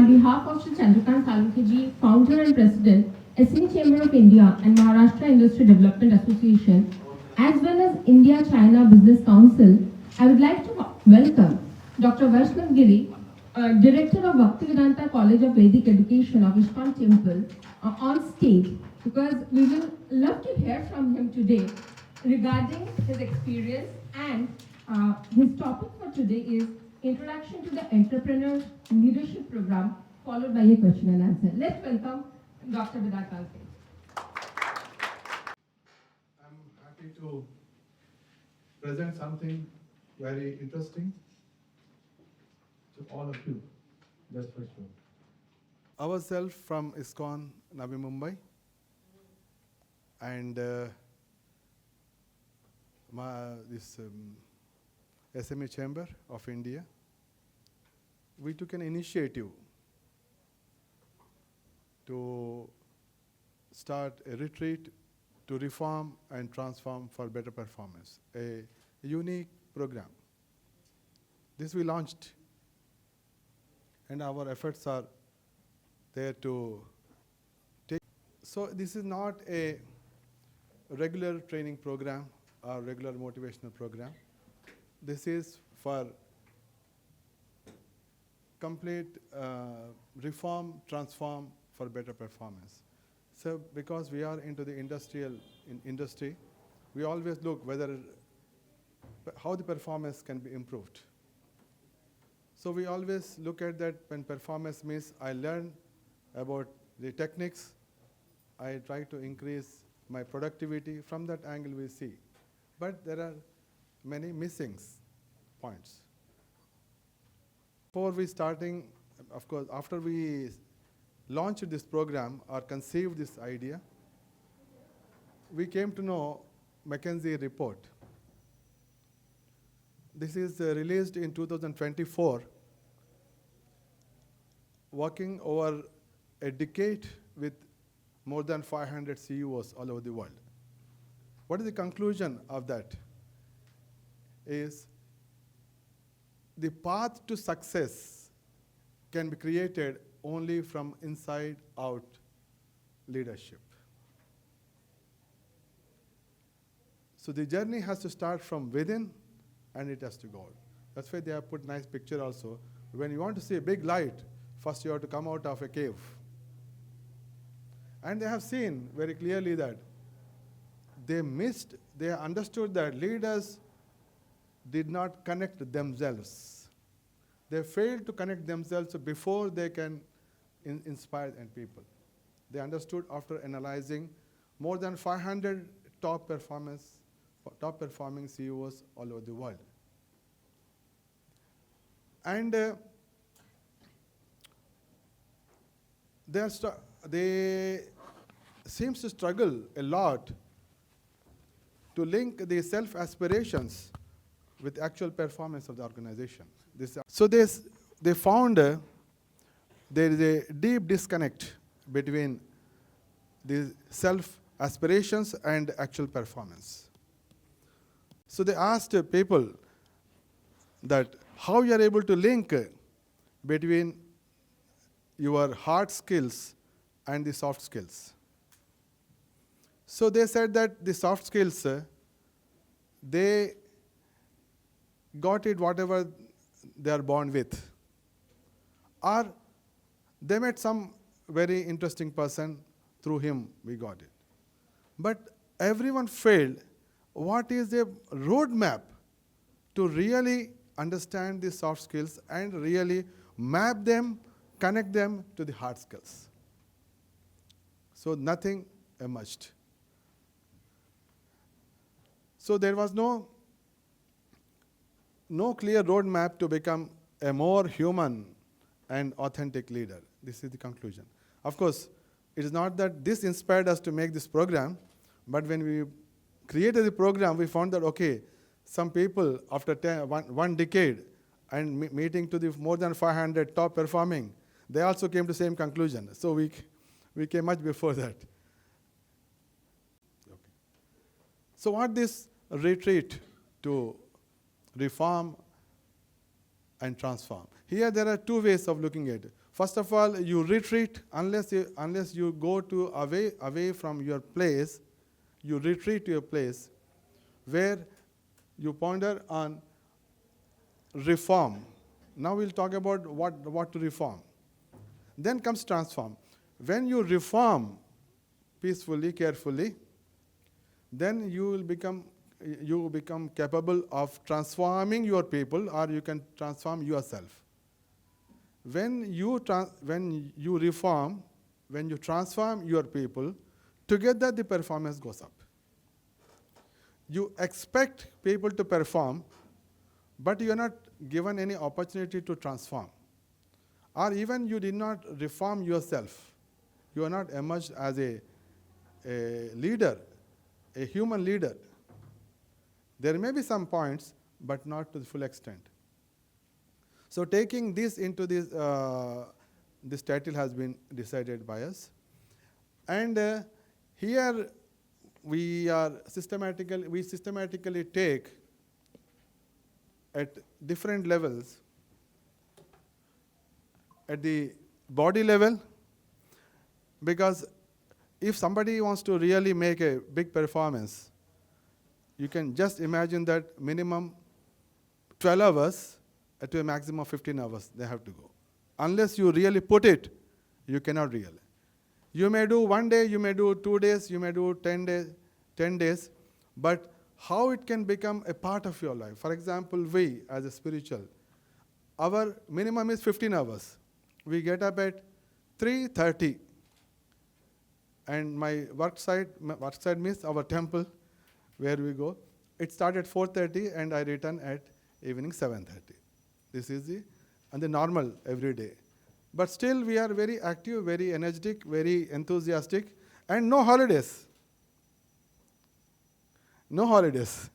on behalf of Shri ELP, founder and president, SME Chamber of India and Maharashtra Industry Development Association, as well as India-China Business Council, I would like to welcome Dr. Vaishnav Giri, Director of Bhaktivedanta College of Vedic Education of ISKCON Temple, on stage, because we will love to hear from him today regarding his experience, and his topic for today is Introduction to the Entrepreneur Leadership Program, followed by a question and answer. Let's welcome Dr. Vedant on stage. I'm happy to present something very interesting to all of you, that's for sure. Ourselves from ISKCON Navi Mumbai, and this SME Chamber of India, we took an initiative to start a retreat to reform and transform for better performance, a unique program. This we launched, and our efforts are there to take. So this is not a regular training program or regular motivational program. This is for complete reform, transform for better performance. So because we are into the industry, we always look how the performance can be improved. So we always look at that when performance means I learn about the techniques, I try to increase my productivity. From that angle we see. But there are many missing points. Before we starting, of course, after we launched this program or conceived this idea, we came to know McKinsey report. This is released in 2024, working over a decade with more than 500 CEOs all over the world. What is the conclusion of that? Is the path to success can be created only from inside out leadership. So the journey has to start from within and it has to go out. That's why they have put nice picture also. When you want to see a big light, first you have to come out of a cave. And they have seen very clearly that they understood that leaders did not connect themselves. They failed to connect themselves before they can inspire people. They understood after analyzing more than 500 top performing CEOs all over the world. And they seems to struggle a lot to link the self-aspirations with actual performance of the organization. So they found there is a deep disconnect between the self-aspirations and actual performance. So they asked people that how you are able to link between your hard skills and the soft skills. So they said that the soft skills, they got it whatever they are born with. Or they met some very interesting person, through him we got it. But everyone failed. What is the roadmap to really understand the soft skills and really map them, connect them to the hard skills? So nothing emerged. So there was no clear roadmap to become a more human and authentic leader. This is the conclusion. Of course, it is not that this inspired us to make this program, but when we created the program, we found that, okay, some people after one decade and meeting to the more than 500 top performing, they also came to the same conclusion. So we came much before that. Okay. So what this retreat to reform and transform? Here there are two ways of looking at it. First of all, you retreat unless you go to away from your place. You retreat to a place where you ponder on reform. Now we'll talk about what to reform. Then comes transform. When you reform peacefully, carefully, then you become capable of transforming your people, or you can transform yourself. When you reform, when you transform your people, together the performance goes up. You expect people to perform, but you are not given any opportunity to transform. Or even you did not reform yourself. You are not emerged as a leader, a human leader. There may be some points, but not to the full extent. So taking this into this title has been decided by us. And here we systematically take at different levels. At the body level, because if somebody wants to really make a big performance, you can just imagine that minimum 12 hours to a maximum of 15 hours they have to go. Unless you really put it, you cannot really. You may do 1 day, you may do 2 days, you may do 10 days, but how it can become a part of your life. For example, we as a spiritual, our minimum is 15 hours. We get up at 3:30, and my work site means our temple, where we go. It starts at 4:30, and I return at evening 7:30. This is the normal every day. But still, we are very active, very energetic, very enthusiastic, and no holidays. No holidays,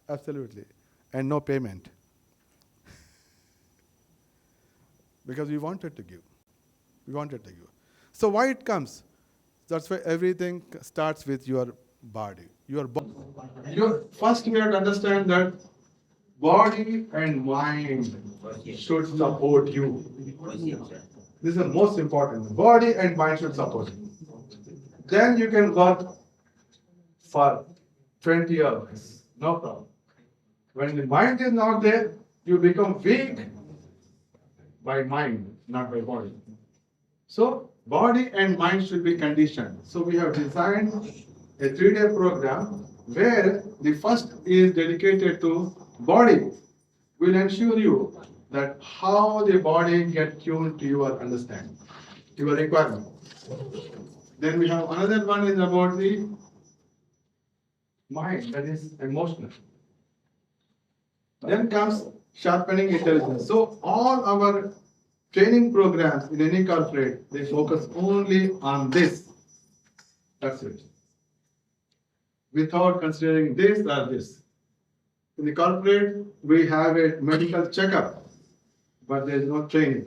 absolutely, and no payment. Because we wanted to give. We wanted to give. So why it comes? That's why everything starts with your body. First, we have to understand that body and mind should support you. This is the most important. Body and mind should support you. Then you can work for 20 hours. No problem. When the mind is not there, you become weak by mind, not by body. So, body and mind should be conditioned. So, we have designed a 3-day program where the first is dedicated to body. We'll ensure you that how the body gets tuned to your understanding, your requirement. Then we have another one is about the mind, that is emotional. Then comes sharpening intelligence. So all our training programs in any corporate, they focus only on this. That's it. Without considering this or this. In the corporate, we have a medical checkup, but there is no training.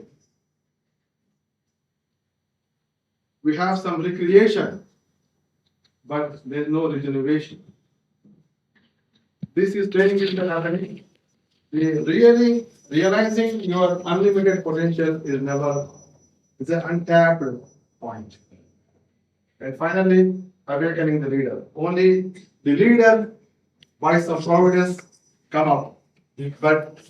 We have some recreation, but there is no regeneration. This is training which is happening. Really realizing your unlimited potential is an untapped point. And finally, awakening the leader. Only the leader, by some providence, come up. But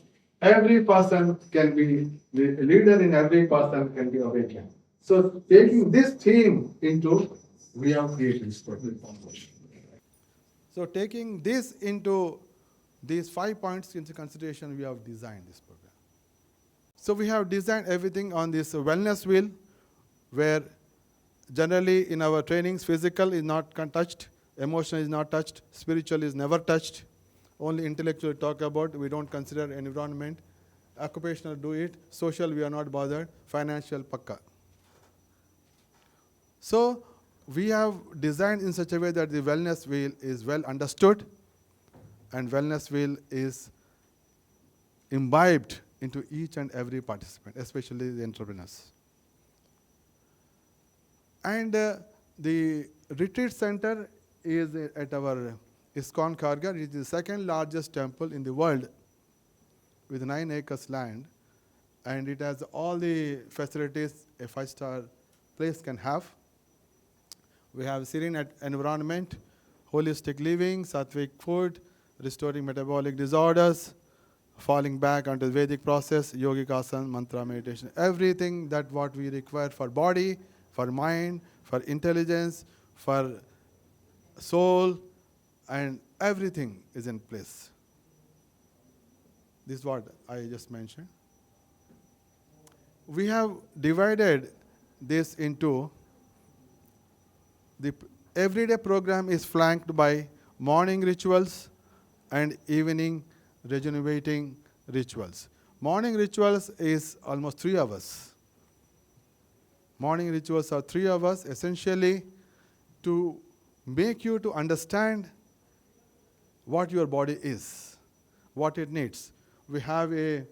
every person can be, the leader in every person can be awakened. So taking this theme into, we have created this program. So taking this into these 5 points into consideration, we have designed this program. So we have designed everything on this wellness wheel, where generally in our trainings, physical is not touched, emotional is not touched, spiritual is never touched, only intellectual talk about, we don't consider environment, occupational do it, social we are not bothered, financial pakka. So we have designed in such a way that the wellness wheel is well understood, and wellness wheel is imbibed into each and every participant, especially the entrepreneurs. And the retreat center is at our ISKCON Kharghar. It is the second largest temple in the world with 9 acres land, and it has all the facilities a five-star place can have. We have serene environment, holistic living, sattvic food, restoring metabolic disorders, falling back onto the Vedic process, yogic asana, mantra, meditation, everything that what we require for body, for mind, for intelligence, for soul, and everything is in place. This is what I just mentioned. We have divided this into the everyday program is flanked by morning rituals and evening rejuvenating rituals. Morning rituals is almost 3 hours. Morning rituals are 3 hours essentially to make you to understand what your body is, what it needs. We have a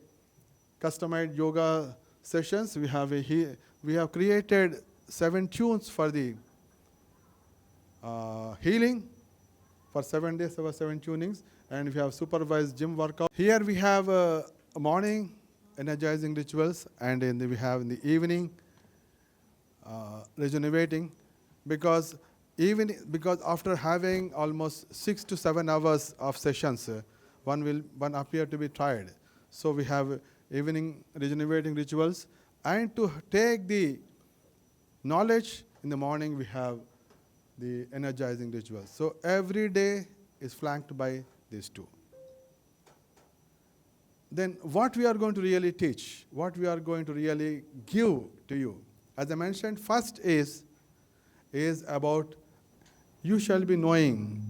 customized yoga sessions. We have created 7 tunes for the healing for 7 days, over 7 tunings, and we have supervised gym workout. Here we have morning energizing rituals, and we have in the evening rejuvenating, because after having almost 6 to 7 hours of sessions, one appear to be tired. So we have evening rejuvenating rituals, and to take the knowledge in the morning we have the energizing rituals. So every day is flanked by these 2. Then what we are going to really teach, what we are going to really give to you, as I mentioned, first is about you shall be knowing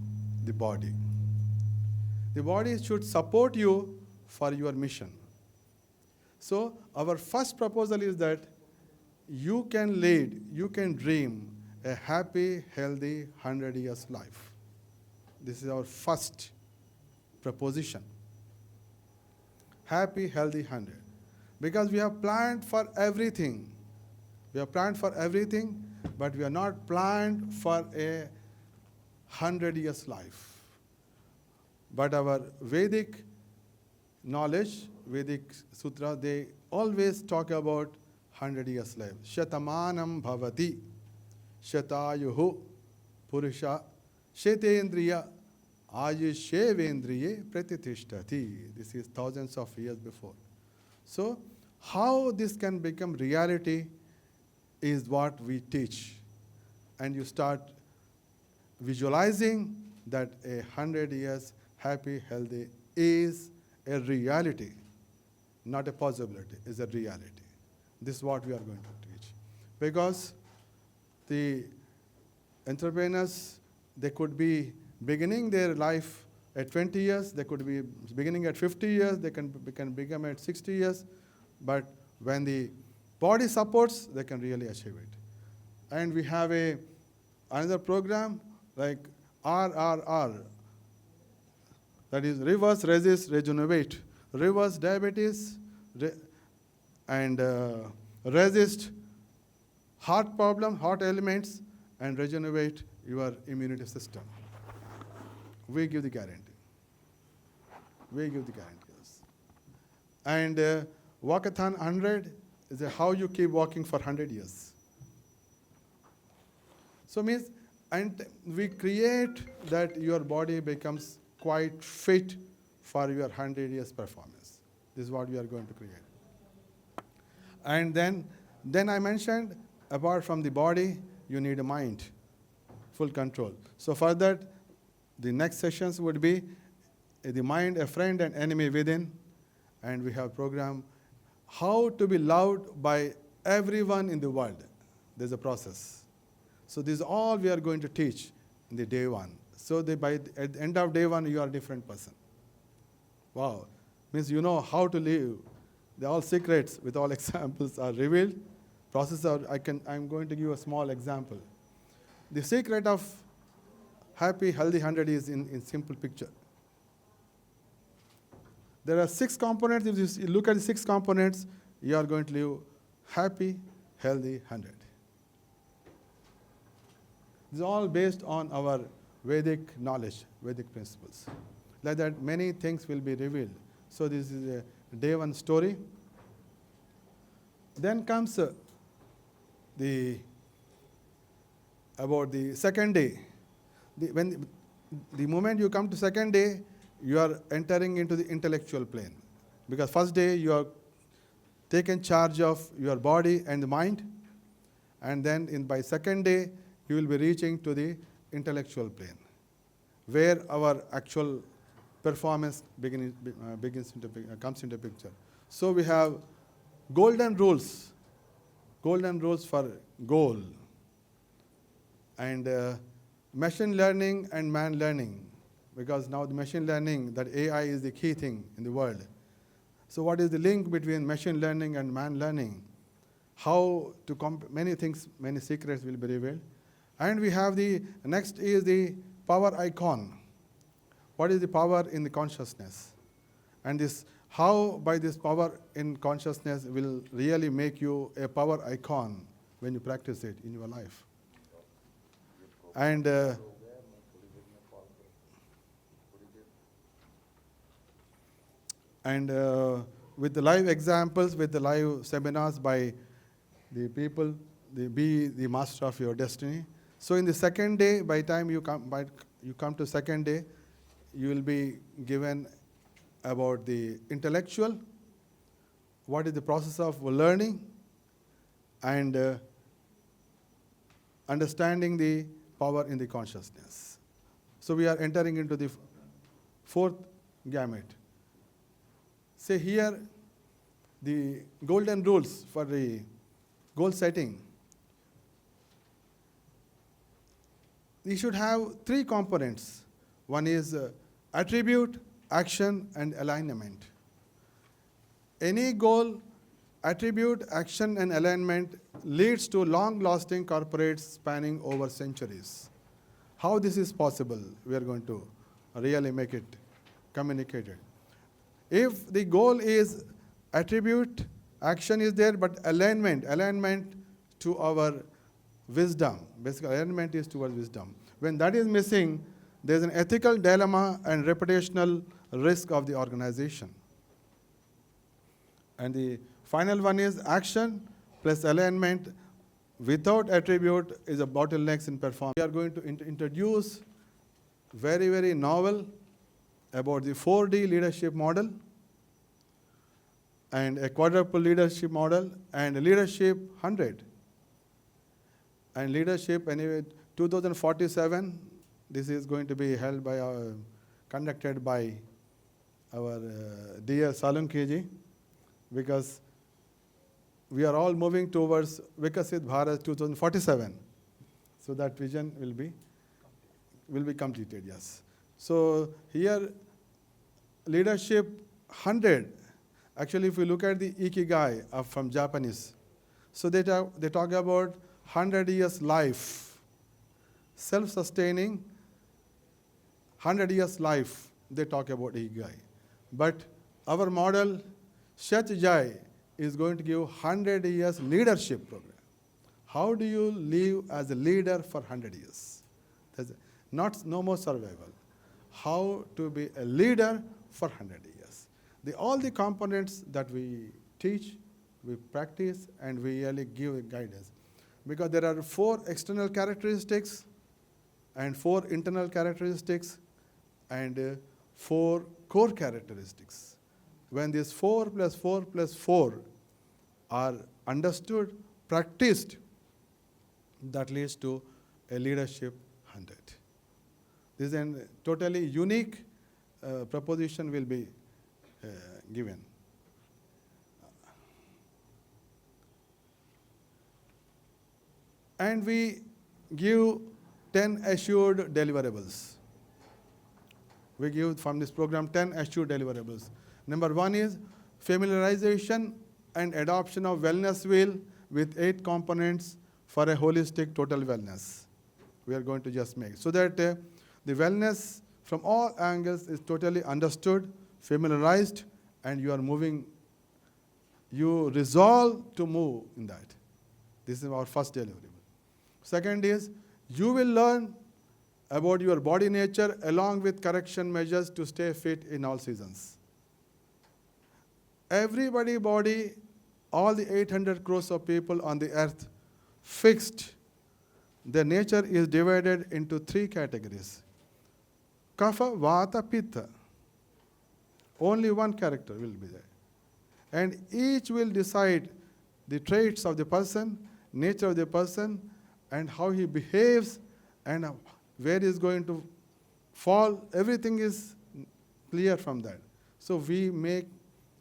the body. The body should support you for your mission. So our first proposal is that you can lead, you can dream a happy, healthy 100 years life. This is our first proposition. Happy, healthy 100. Because we have planned for everything. We have planned for everything, but we are not planned for a 100 years life. But our Vedic knowledge, Vedic sutra, they always talk about 100 years life. Shatamanam bhavati, shatayuhu purusha, shetendriya, ayushevendriye pratithishtati. This is thousands of years before. So, how this can become reality is what we teach. And you start visualizing that 100 years happy, healthy is a reality, not a possibility, is a reality. This is what we are going to teach. Because the entrepreneurs, they could be beginning their life at 20 years, they could be beginning at 50 years, they can become at 60 years, but when the body supports, they can really achieve it. And we have another program like RRR, that is reverse, resist, regenerate. Reverse diabetes and resist heart problem, heart elements, and regenerate your immunity system. We give the guarantee. We give the guarantees. And Walkathon 100 is how you keep walking for 100 years. So means, and we create that your body becomes quite fit for your 100 years performance. This is what we are going to create. And then I mentioned, apart from the body, you need a mind, full control. So for that, the next sessions would be the mind, a friend and enemy within. And we have program how to be loved by everyone in the world. There's a process. So this is all we are going to teach in the day 1. So at the end of day 1, you are a different person. Wow. Means you know how to live. All secrets with all examples are revealed. I'm going to give a small example. The secret of happy, healthy 100 is in simple picture. There are 6 components. If you look at the 6 components, you are going to live happy, healthy 100. This is all based on our Vedic knowledge, Vedic principles. Like that, many things will be revealed. So this is a day 1 story. Then comes the about the second day. The moment you come to second day, you are entering into the intellectual plane. Because first day you are taken charge of your body and the mind, and then by second day you will be reaching to the intellectual plane, where our actual performance comes into picture. So we have golden rules for goal, and machine learning and man learning, because now the machine learning, that AI is the key thing in the world. So what is the link between machine learning and man learning? How to many things, many secrets will be revealed. And we have the next is the power icon. What is the power in the consciousness? And this, how by this power in consciousness will really make you a power icon when you practice it in your life. And with the live examples, with the live seminars by the people, be the master of your destiny. So in the second day, by the time you come to second day, you will be given about the intellectual, what is the process of learning, and understanding the power in the consciousness. So we are entering into the fourth gamut. Say here, the golden rules for the goal setting. We should have three components. One is attribute, action, and alignment. Any goal, attribute, action, and alignment leads to long-lasting corporates spanning over centuries. How this is possible, we are going to really make it communicated. If the goal is attribute, action is there, but alignment to our wisdom. Basically, alignment is towards wisdom. When that is missing, there's an ethical dilemma and reputational risk of the organization. And the final one is action plus alignment without attribute is a bottleneck in performance. We are going to introduce very, very novel about the 4D leadership model and a quadruple leadership model and leadership 100. And leadership, anyway, 2047, this is going to be held by conducted by our dear Salunkeji, because we are all moving towards Vikasit Bharat 2047. So that vision will be completed, yes. So here, leadership 100. Actually, if we look at the Ikigai from Japanese, so they talk about 100 years life, self-sustaining, 100 years life, they talk about Ikigai. But our model, Shet Jai, is going to give 100 years leadership program. How do you live as a leader for 100 years? No more survival. How to be a leader for 100 years. All the components that we teach, we practice, and we really give guidance. Because there are 4 external characteristics and 4 internal characteristics and 4 core characteristics. When these 4 plus 4 plus 4 are understood, practiced, that leads to a leadership 100. This is a totally unique proposition will be given. And we give 10 assured deliverables. We give from this program 10 assured deliverables. Number 1 is familiarization and adoption of wellness wheel with 8 components for a holistic total wellness. We are going to just make so that the wellness from all angles is totally understood, familiarized, and you are moving, you resolve to move in that. This is our first deliverable. Second is, you will learn about your body nature along with correction measures to stay fit in all seasons. Everybody body, all the 800 crores of people on the earth fixed. Their nature is divided into 3 categories. Kapha, Vata, Pitta. Only one character will be there. And each will decide the traits of the person, nature of the person, and how he behaves, and where he is going to fall. Everything is clear from that. So we make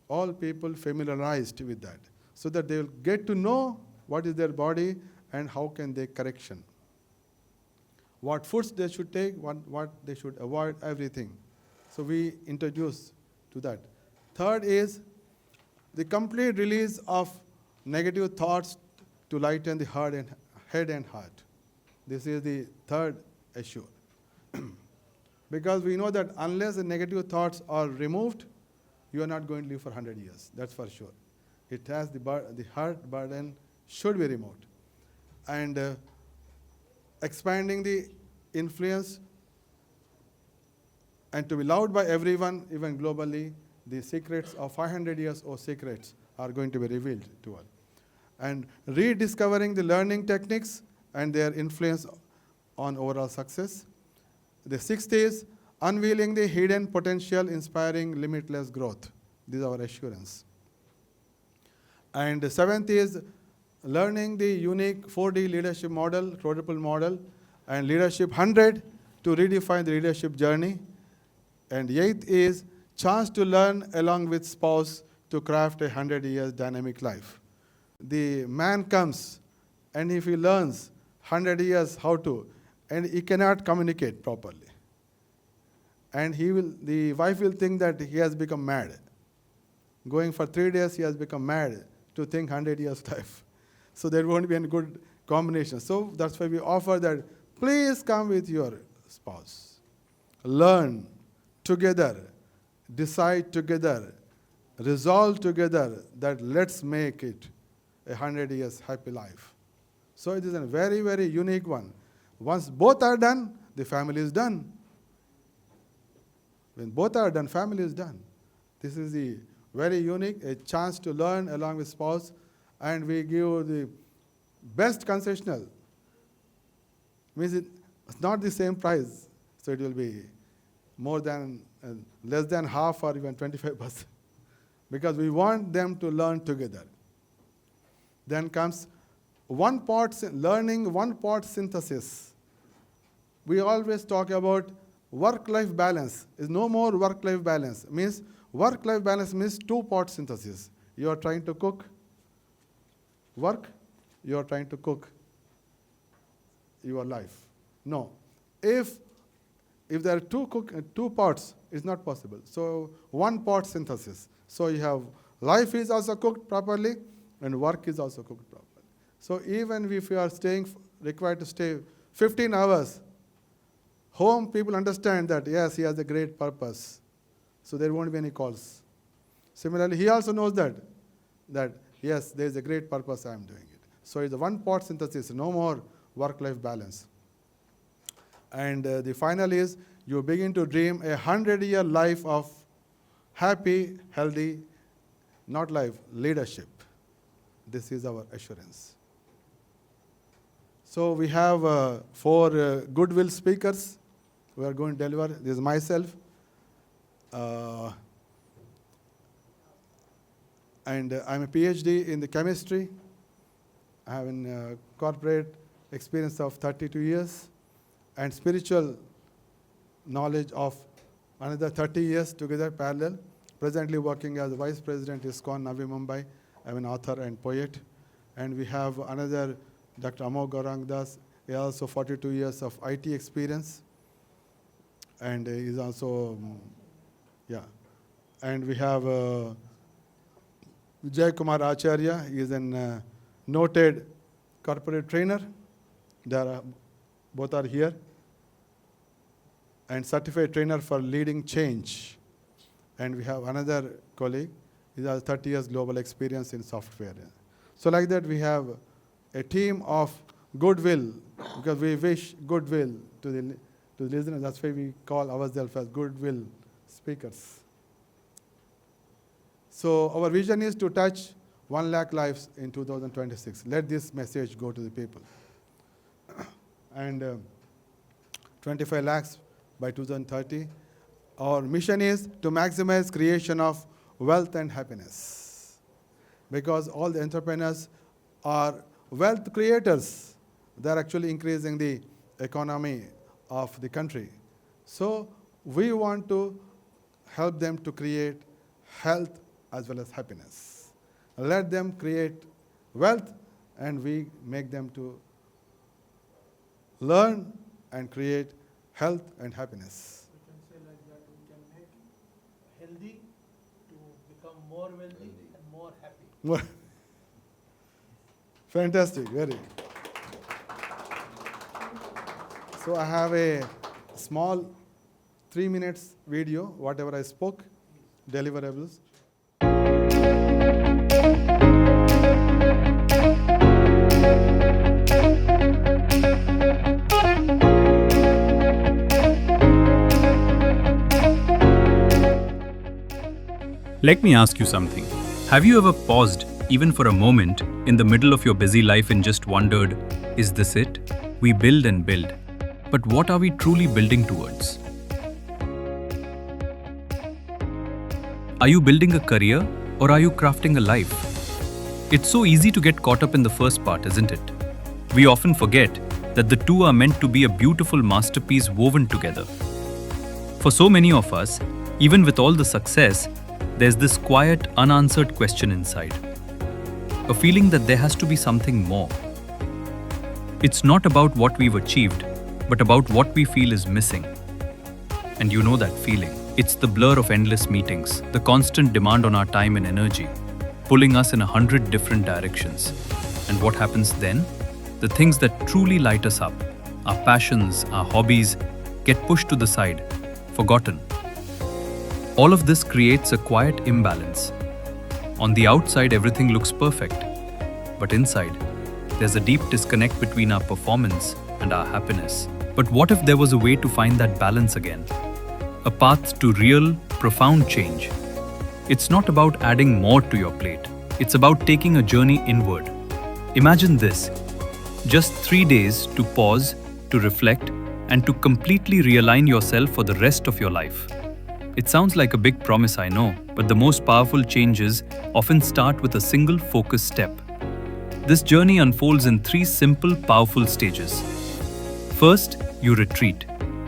all people familiarized with that, so that they will get to know what is their body and how can they correction. What foods they should take, what they should avoid, everything. So we introduce to that. Third is the complete release of negative thoughts to lighten the head and heart. This is the third issue. Because we know that unless the negative thoughts are removed, you are not going to live for 100 years. That's for sure. It has the heart burden should be removed. And expanding the influence and to be loved by everyone, even globally, the secrets of 500 years of secrets are going to be revealed to us. And rediscovering the learning techniques and their influence on overall success. The sixth is unveiling the hidden potential, inspiring limitless growth. This is our assurance. And the seventh is learning the unique 4D leadership model, quadruple model, and leadership 100 to redefine the leadership journey. And eighth is chance to learn along with spouse to craft a 100 years dynamic life. The man comes, and if he learns 100 years how to, and he cannot communicate properly. And the wife will think that he has become mad. Going for 3 days, he has become mad to think 100 years life. So there won't be any good combination. So that's why we offer that, please come with your spouse. Learn together, decide together, resolve together that let's make it a 100 years happy life. So it is a very, very unique one. Once both are done, the family is done. When both are done, family is done. This is the very unique, a chance to learn along with spouse, and we give the best concessional. Means it's not the same price, so it will be more than, less than half or even 25%. Because we want them to learn together. Then comes learning one-pot synthesis. We always talk about work-life balance. Is no more work-life balance. Means work-life balance means 2-pot synthesis. You are trying to cook work, you are trying to cook your life. No. If there are two pots, it's not possible. So 1-pot synthesis. So you have life is also cooked properly and work is also cooked properly. So even if you are required to stay 15 hours, home people understand that, yes, he has a great purpose. So there won't be any calls. Similarly, he also knows that yes, there is a great purpose I am doing it. So it's a 1-pot synthesis, no more work-life balance. And the final is you begin to dream a 100-year life of happy, healthy, not life, leadership. This is our assurance. So we have 4 goodwill speakers who are going to deliver. This is myself. And I'm a PhD in the chemistry. I have a corporate experience of 32 years and spiritual knowledge of another 30 years together parallel. Presently working as Vice President ISKCON Navi Mumbai. I'm an author and poet. And we have another Dr. Amol Gaurangdas. He has also 42 years of IT experience. And he's also, And we have Vijay Kumar Acharya. He is a noted corporate trainer. Both are here. And certified trainer for leading change. And we have another colleague. He has 30 years global experience in software. So like that, we have a team of goodwill, because we wish goodwill to the listeners. That's why we call ourselves as goodwill speakers. So our vision is to touch 1 lakh lives in 2026. Let this message go to the people. And 25 lakhs by 2030. Our mission is to maximize creation of wealth and happiness. Because all the entrepreneurs are wealth creators. They're actually increasing the economy of the country. So we want to help them to create health as well as happiness. Let them create wealth and we make them to learn and create health and happiness. We can say like that, we can make healthy to become more wealthy and more happy. Fantastic, very. So I have a small 3 minutes video, whatever I spoke, deliverables. Let me ask you something. Have you ever paused, even for a moment, in the middle of your busy life and just wondered, is this it? We build and build. But what are we truly building towards? Are you building a career or are you crafting a life? It's so easy to get caught up in the first part, isn't it? We often forget that the two are meant to be a beautiful masterpiece woven together. For so many of us, even with all the success, there's this quiet, unanswered question inside. A feeling that there has to be something more. It's not about what we've achieved, but about what we feel is missing. And you know that feeling. It's the blur of endless meetings, the constant demand on our time and energy, pulling us in 100 different directions. And what happens then? The things that truly light us up, our passions, our hobbies, get pushed to the side, forgotten. All of this creates a quiet imbalance. On the outside, everything looks perfect, but inside, there's a deep disconnect between our performance and our happiness. But what if there was a way to find that balance again? A path to real, profound change. It's not about adding more to your plate. It's about taking a journey inward. Imagine this. Just 3 days to pause, to reflect, and to completely realign yourself for the rest of your life. It sounds like a big promise, I know, but the most powerful changes often start with a single focused step. This journey unfolds in 3 simple, powerful stages. First, you retreat,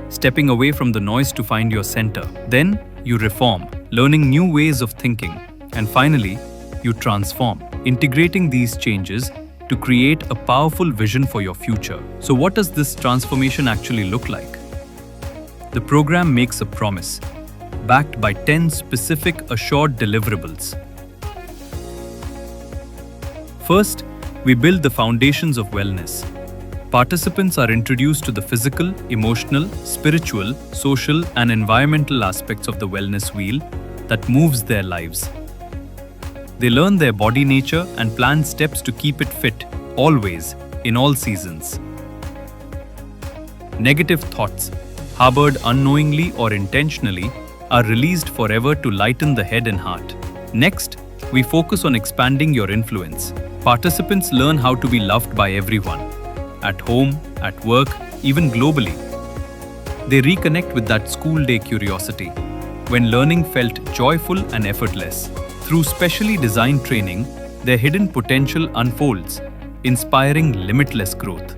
stepping away from the noise to find your center. Then, you reform, learning new ways of thinking. And finally, you transform, integrating these changes to create a powerful vision for your future. So what does this transformation actually look like? The program makes a promise, backed by 10 specific assured deliverables. First, we build the foundations of wellness. Participants are introduced to the physical, emotional, spiritual, social, and environmental aspects of the wellness wheel that moves their lives. They learn their body nature and plan steps to keep it fit, always, in all seasons. Negative thoughts, harbored unknowingly or intentionally, are released forever to lighten the head and heart. Next, we focus on expanding your influence. Participants learn how to be loved by everyone, at home, at work, even globally. They reconnect with that school day curiosity, when learning felt joyful and effortless. Through specially designed training, their hidden potential unfolds, inspiring limitless growth.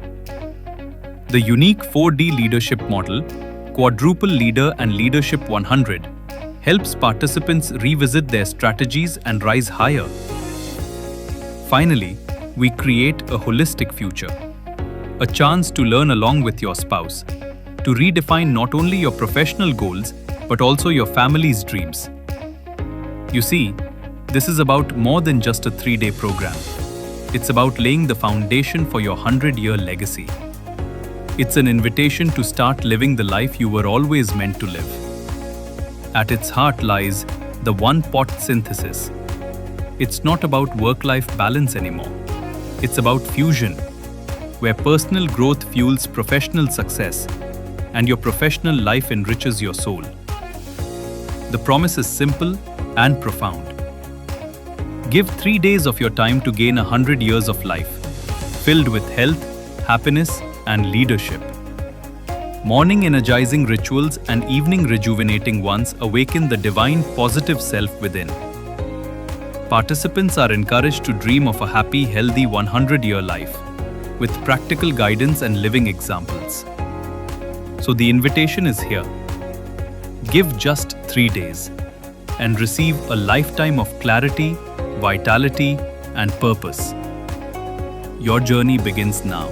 The unique 4D leadership model, Quadruple Leader and Leadership 100, helps participants revisit their strategies and rise higher. Finally, we create a holistic future, a chance to learn along with your spouse, to redefine not only your professional goals, but also your family's dreams. You see, this is about more than just a 3-day program. It's about laying the foundation for your 100-year legacy. It's an invitation to start living the life you were always meant to live. At its heart lies the one-pot synthesis. It's not about work-life balance anymore. It's about fusion, where personal growth fuels professional success and your professional life enriches your soul. The promise is simple and profound. Give 3 days of your time to gain 100 years of life, filled with health, happiness, and leadership. Morning energizing rituals and evening rejuvenating ones awaken the divine positive self within. Participants are encouraged to dream of a happy, healthy 100-year life, with practical guidance and living examples. So the invitation is here. Give just 3 days and receive a lifetime of clarity, vitality, and purpose. Your journey begins now.